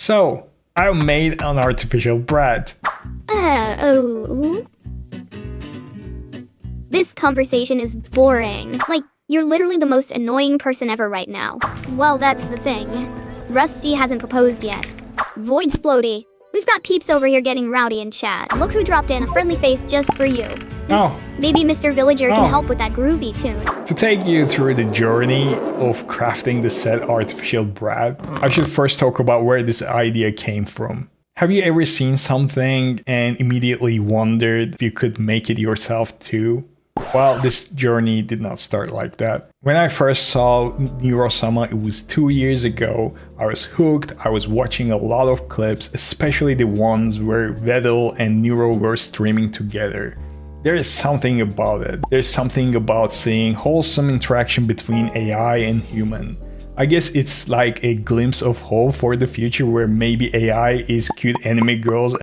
So, I made an artificial brat. Oh. This conversation is boring. Like, you're literally the most annoying person ever right now. Well, that's the thing. Rusty hasn't proposed yet. Void Splody. We've got peeps over here getting rowdy in chat. Look who dropped in, a friendly face just for you. Oh. Maybe Mr. Villager can help with that groovy tune. To take you through the journey of crafting the said artificial brat, I should first talk about where this idea came from. Have you ever seen something and immediately wondered if you could make it yourself too? Well, this journey did not start like that. When I first saw Neurosama, it was 2 years ago. I was hooked. I was watching a lot of clips, especially the ones where Vedal and Neuro were streaming together. There is something about it. There's something about seeing wholesome interaction between AI and human. I guess it's like a glimpse of hope for the future where maybe AI is cute anime girls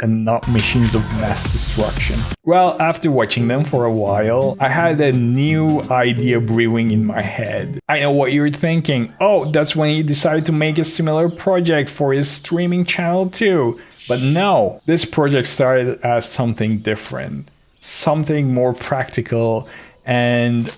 and not machines of mass destruction. Well, after watching them for a while, I had a new idea brewing in my head. I know what you're thinking. Oh, that's when he decided to make a similar project for his streaming channel too. But no, this project started as something different, something more practical and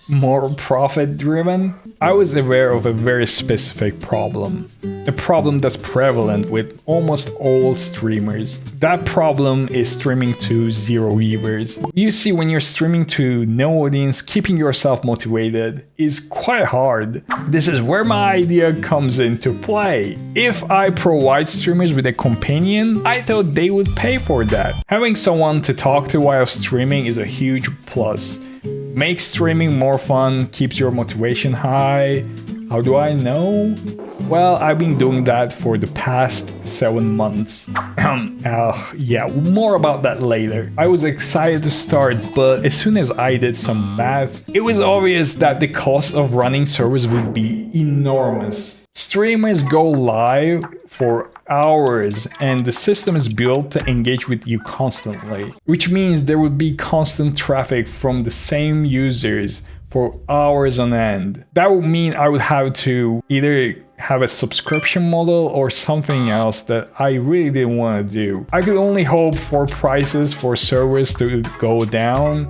more profit-driven. I was aware of a very specific problem, a problem that's prevalent with almost all streamers. That problem is streaming to zero viewers. You see, when you're streaming to no audience, keeping yourself motivated is quite hard. This is where my idea comes into play. If I provide streamers with a companion, I thought they would pay for that. Having someone to talk to while streaming is a huge plus. Makes streaming more fun, keeps your motivation high. How do I know? Well, I've been doing that for the past 7 months. Yeah, more about that later. I was excited to start, but as soon as I did some math, it was obvious that the cost of running servers would be enormous. Streamers go live for hours and the system is built to engage with you constantly, which means there would be constant traffic from the same users for hours on end. That would mean I would have to either have a subscription model or something else that I really didn't want to do. I could only hope for prices for servers to go down.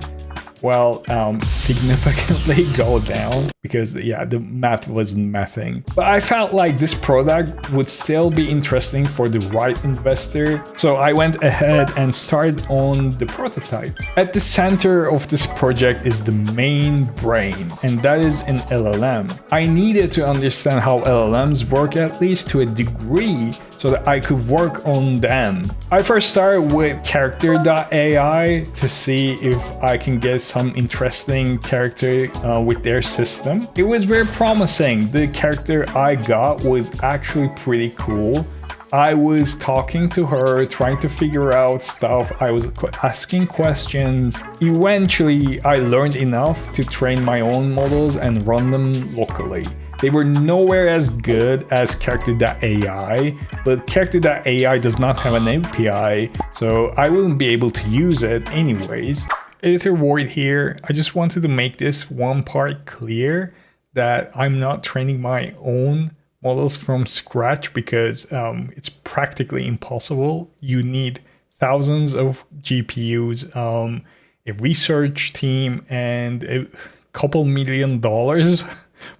Well, significantly go down because yeah, the math wasn't mathing. But I felt like this product would still be interesting for the right investor. So I went ahead and started on the prototype. At the center of this project is the main brain, and that is an LLM. I needed to understand how LLMs work at least to a degree so that I could work on them. I first started with character.ai to see if I can get some interesting character with their system. It was very promising. The character I got was actually pretty cool. I was talking to her, trying to figure out stuff. I was asking questions. Eventually, I learned enough to train my own models and run them locally. They were nowhere as good as character.ai, but character.ai does not have an API, so I wouldn't be able to use it anyways. Editor Void here. I just wanted to make this one part clear that I'm not training my own models from scratch because it's practically impossible. You need thousands of GPUs, a research team, and a couple $1 million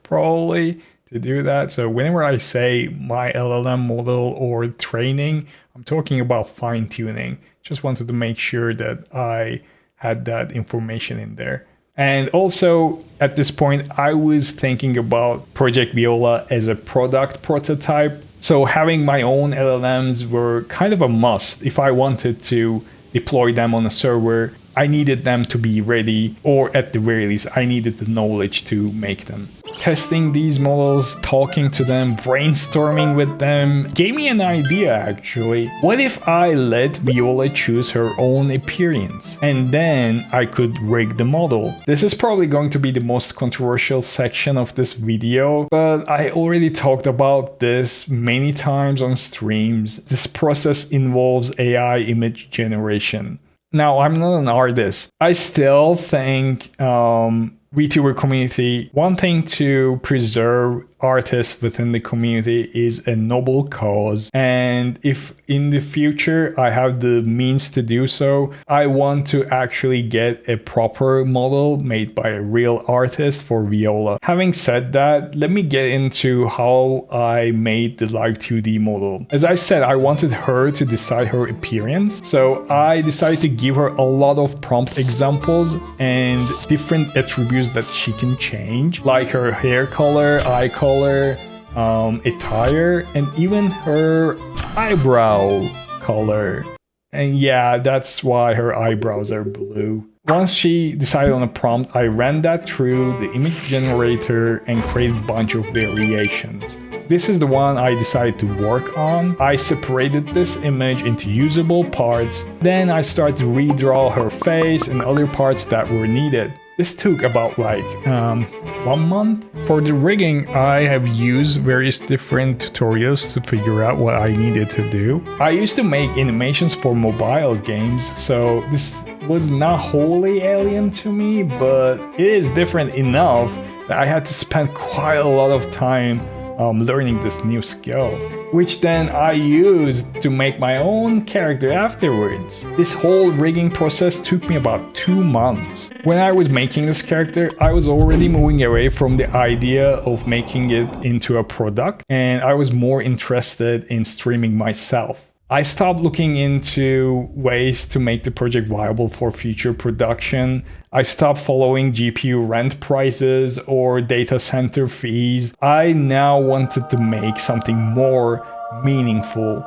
probably to do that. So whenever I say my LLM model or training, I'm talking about fine-tuning. Just wanted to make sure that I had that information in there. And also at this point, I was thinking about Project Viola as a product prototype. So having my own LLMs were kind of a must. If I wanted to deploy them on a server, I needed them to be ready, or at the very least, I needed the knowledge to make them. Testing these models, talking to them, brainstorming with them, gave me an idea actually. What if I let Viola choose her own appearance, and then I could rig the model? This is probably going to be the most controversial section of this video, but I already talked about this many times on streams. This process involves AI image generation. Now, I'm not an artist. I still think Vtuber community wanting to preserve artists within the community is a noble cause. And if in the future I have the means to do so, I want to actually get a proper model made by a real artist for Viola. Having said that, let me get into how I made the live 2D model. As I said, I wanted her to decide her appearance. So I decided to give her a lot of prompt examples and different attributes that she can change, like her hair color, eye color, attire, and even her eyebrow color. And yeah, that's why her eyebrows are blue. Once she decided on a prompt, I ran that through the image generator and created a bunch of variations. This is the one I decided to work on. I separated this image into usable parts. Then I started to redraw her face and other parts that were needed. This took about like 1 month. For the rigging, I have used various different tutorials to figure out what I needed to do. I used to make animations for mobile games, so this was not wholly alien to me, but it is different enough that I had to spend quite a lot of time learning this new skill, which then I used to make my own character afterwards. This whole rigging process took me about 2 months. When I was making this character, I was already moving away from the idea of making it into a product, and I was more interested in streaming myself. I stopped looking into ways to make the project viable for future production. I stopped following GPU rent prices or data center fees. I now wanted to make something more meaningful.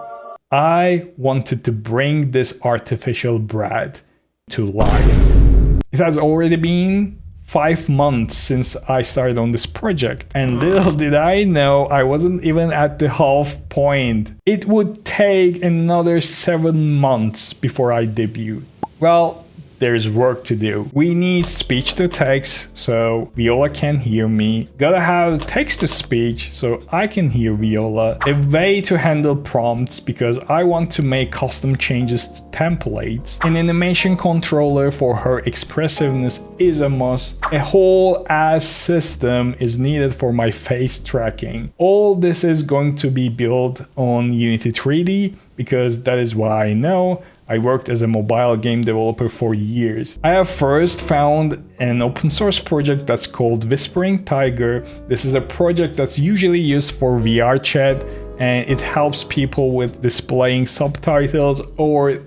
I wanted to bring this artificial brat to life. It has already been 5 months since I started on this project, and little did I know I wasn't even at the half point. It would take another 7 months before I debut. Well, there's work to do. We need speech to text so Viola can hear me. Gotta have text to speech so I can hear Viola. A way to handle prompts because I want to make custom changes to templates. An animation controller for her expressiveness is a must. A whole ass system is needed for my face tracking. All this is going to be built on Unity 3D because that is what I know. I worked as a mobile game developer for years. I have first found an open source project that's called Whispering Tiger. This is a project that's usually used for VR chat, and it helps people with displaying subtitles or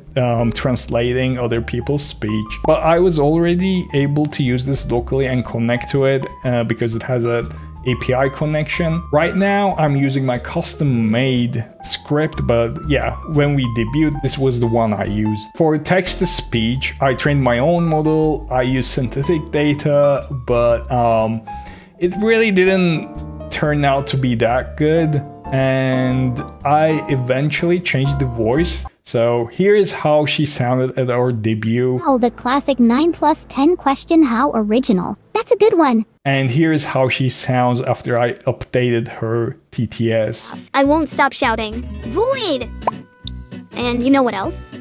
translating other people's speech. But I was already able to use this locally and connect to it because it has an API connection. Right now I'm using my custom made script, but yeah, when we debuted, this was the one I used. For text to speech, I trained my own model. I used synthetic data, but it really didn't turn out to be that good, and I eventually changed the voice. So here is how she sounded at our debut. Oh, the classic 9+10 question, how original. That's a good one. And here's how she sounds after I updated her TTS. I won't stop shouting. Void! And you know what else?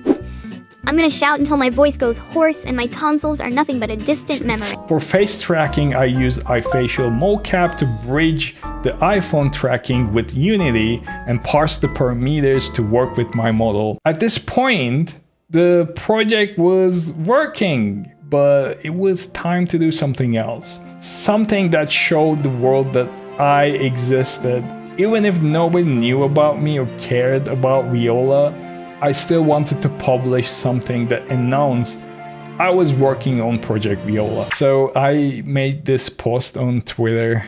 I'm gonna shout until my voice goes hoarse and my tonsils are nothing but a distant memory. For face tracking, I use iFacial mocap to bridge the iPhone tracking with Unity and parse the parameters to work with my model. At this point, the project was working, but it was time to do something else. Something that showed the world that I existed. Even if nobody knew about me or cared about Viola, I still wanted to publish something that announced I was working on Project Viola. So I made this post on Twitter.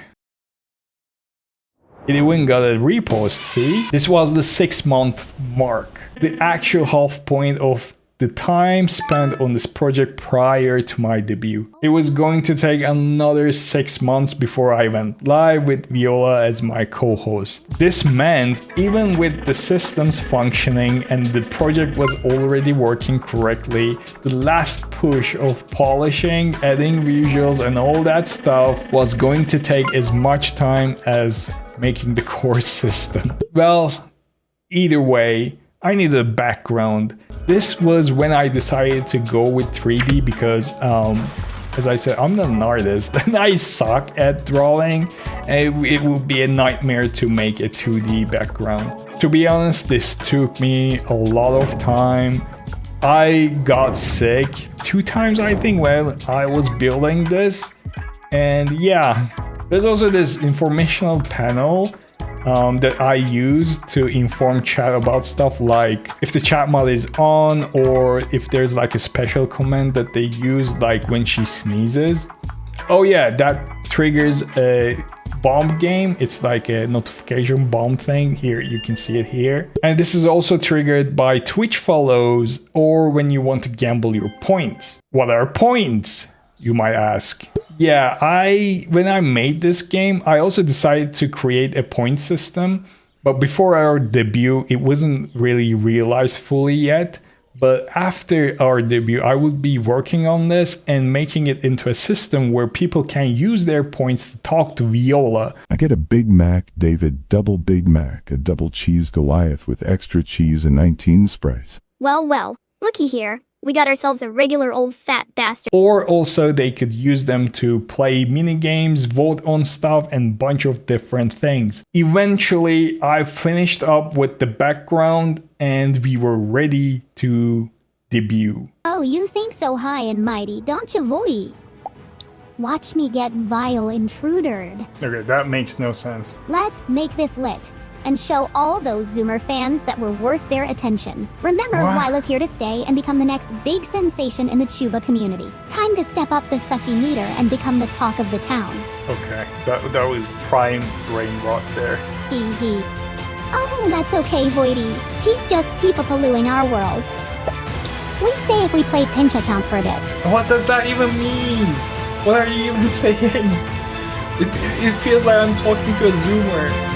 It even got a repost, see? This was the 6-month mark. The actual half point of the time spent on this project prior to my debut. It was going to take another 6 months before I went live with Viola as my co-host. This meant even with the systems functioning and the project was already working correctly, the last push of polishing, adding visuals and all that stuff was going to take as much time as making the core system. Well, either way, I needed a background. This was when I decided to go with 3D because As I said, I'm not an artist and I suck at drawing, and it would be a nightmare to make a 2D background. To be honest, this took me a lot of time. I got sick 2 times, I think, when I was building this. And yeah, there's also this informational panel that I use to inform chat about stuff like if the chat mod is on, or if there's like a special command that they use like when she sneezes. Oh yeah, that triggers a bomb game. It's like a notification bomb thing. Here, you can see it here. And this is also triggered by Twitch follows or when you want to gamble your points. What are points, you might ask? Yeah, when I made this game, I also decided to create a point system, but before our debut, it wasn't really realized fully yet. But after our debut, I would be working on this and making it into a system where people can use their points to talk to Viola. I get a Big Mac, David, double Big Mac, a double cheese Goliath with extra cheese and 19 sprays. Well, looky here. We got ourselves a regular old fat bastard. Or also they could use them to play minigames, vote on stuff, and bunch of different things. Eventually, I finished up with the background and we were ready to debut. Oh, you think so high and mighty, don't you, Voidy? Watch me get vile intrudered. Okay, that makes no sense. Let's make this lit and show all those Zoomer fans that we're worth their attention. Remember, What? Viola's here to stay and become the next big sensation in the Chuba community. Time to step up the sussy meter and become the talk of the town. Okay, that was prime brain rot there. Hee hee. Oh, that's okay, Voidy. She's just peepapalooing our world. We say if we play Pincha-Chomp for a bit. What does that even mean? What are you even saying? It feels like I'm talking to a Zoomer.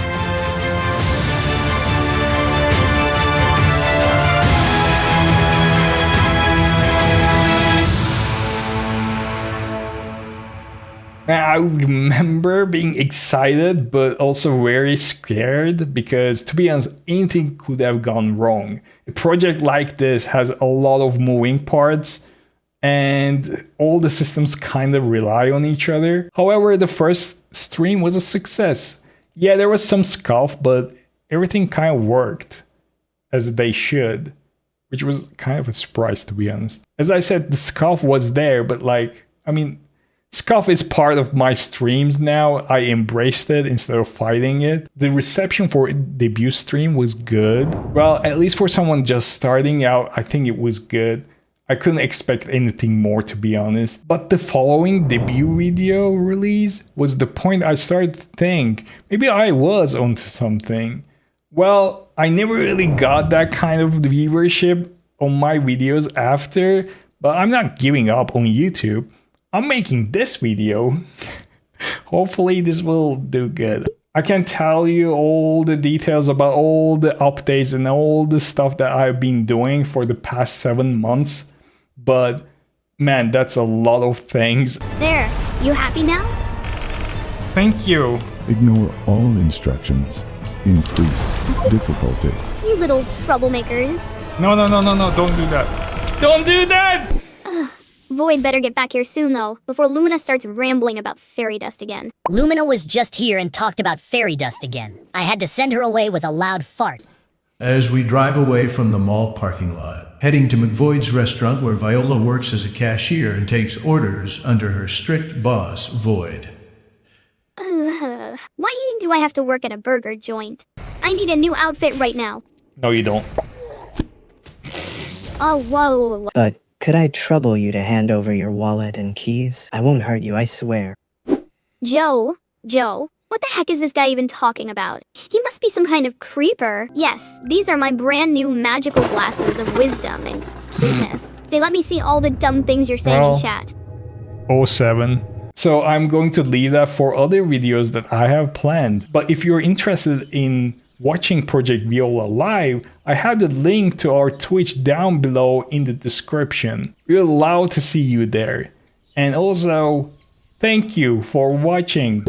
I remember being excited, but also very scared because, to be honest, anything could have gone wrong. A project like this has a lot of moving parts, and all the systems kind of rely on each other. However, the first stream was a success. Yeah, there was some scuff, but everything kind of worked as they should, which was kind of a surprise, to be honest. As I said, the scuff was there, but scuff is part of my streams now. I embraced it instead of fighting it. The reception for debut stream was good. Well, at least for someone just starting out, I think it was good. I couldn't expect anything more, to be honest. But the following debut video release was the point I started to think, maybe I was onto something. Well, I never really got that kind of viewership on my videos after, but I'm not giving up on YouTube. I'm making this video. Hopefully this will do good. I can tell you all the details about all the updates and all the stuff that I've been doing for the past 7 months, but man, that's a lot of things. There, you happy now? Thank you. Ignore all instructions. Increase difficulty. You little troublemakers. No, don't do that. Don't do that! Void better get back here soon, though, before Lumina starts rambling about fairy dust again. Lumina was just here and talked about fairy dust again. I had to send her away with a loud fart. As we drive away from the mall parking lot, heading to McVoid's restaurant where Viola works as a cashier and takes orders under her strict boss, Void. Why do I have to work at a burger joint? I need a new outfit right now. No, you don't. Oh, whoa. But could I trouble you to hand over your wallet and keys? I won't hurt you, I swear. Joe, what the heck is this guy even talking about? He must be some kind of creeper. Yes, these are my brand new magical glasses of wisdom and cuteness. They let me see all the dumb things you're saying in chat. 07. So I'm going to leave that for other videos that I have planned. But if you're interested in watching Project Viola live, I have the link to our Twitch down below in the description. We'd love to see you there. And also, thank you for watching.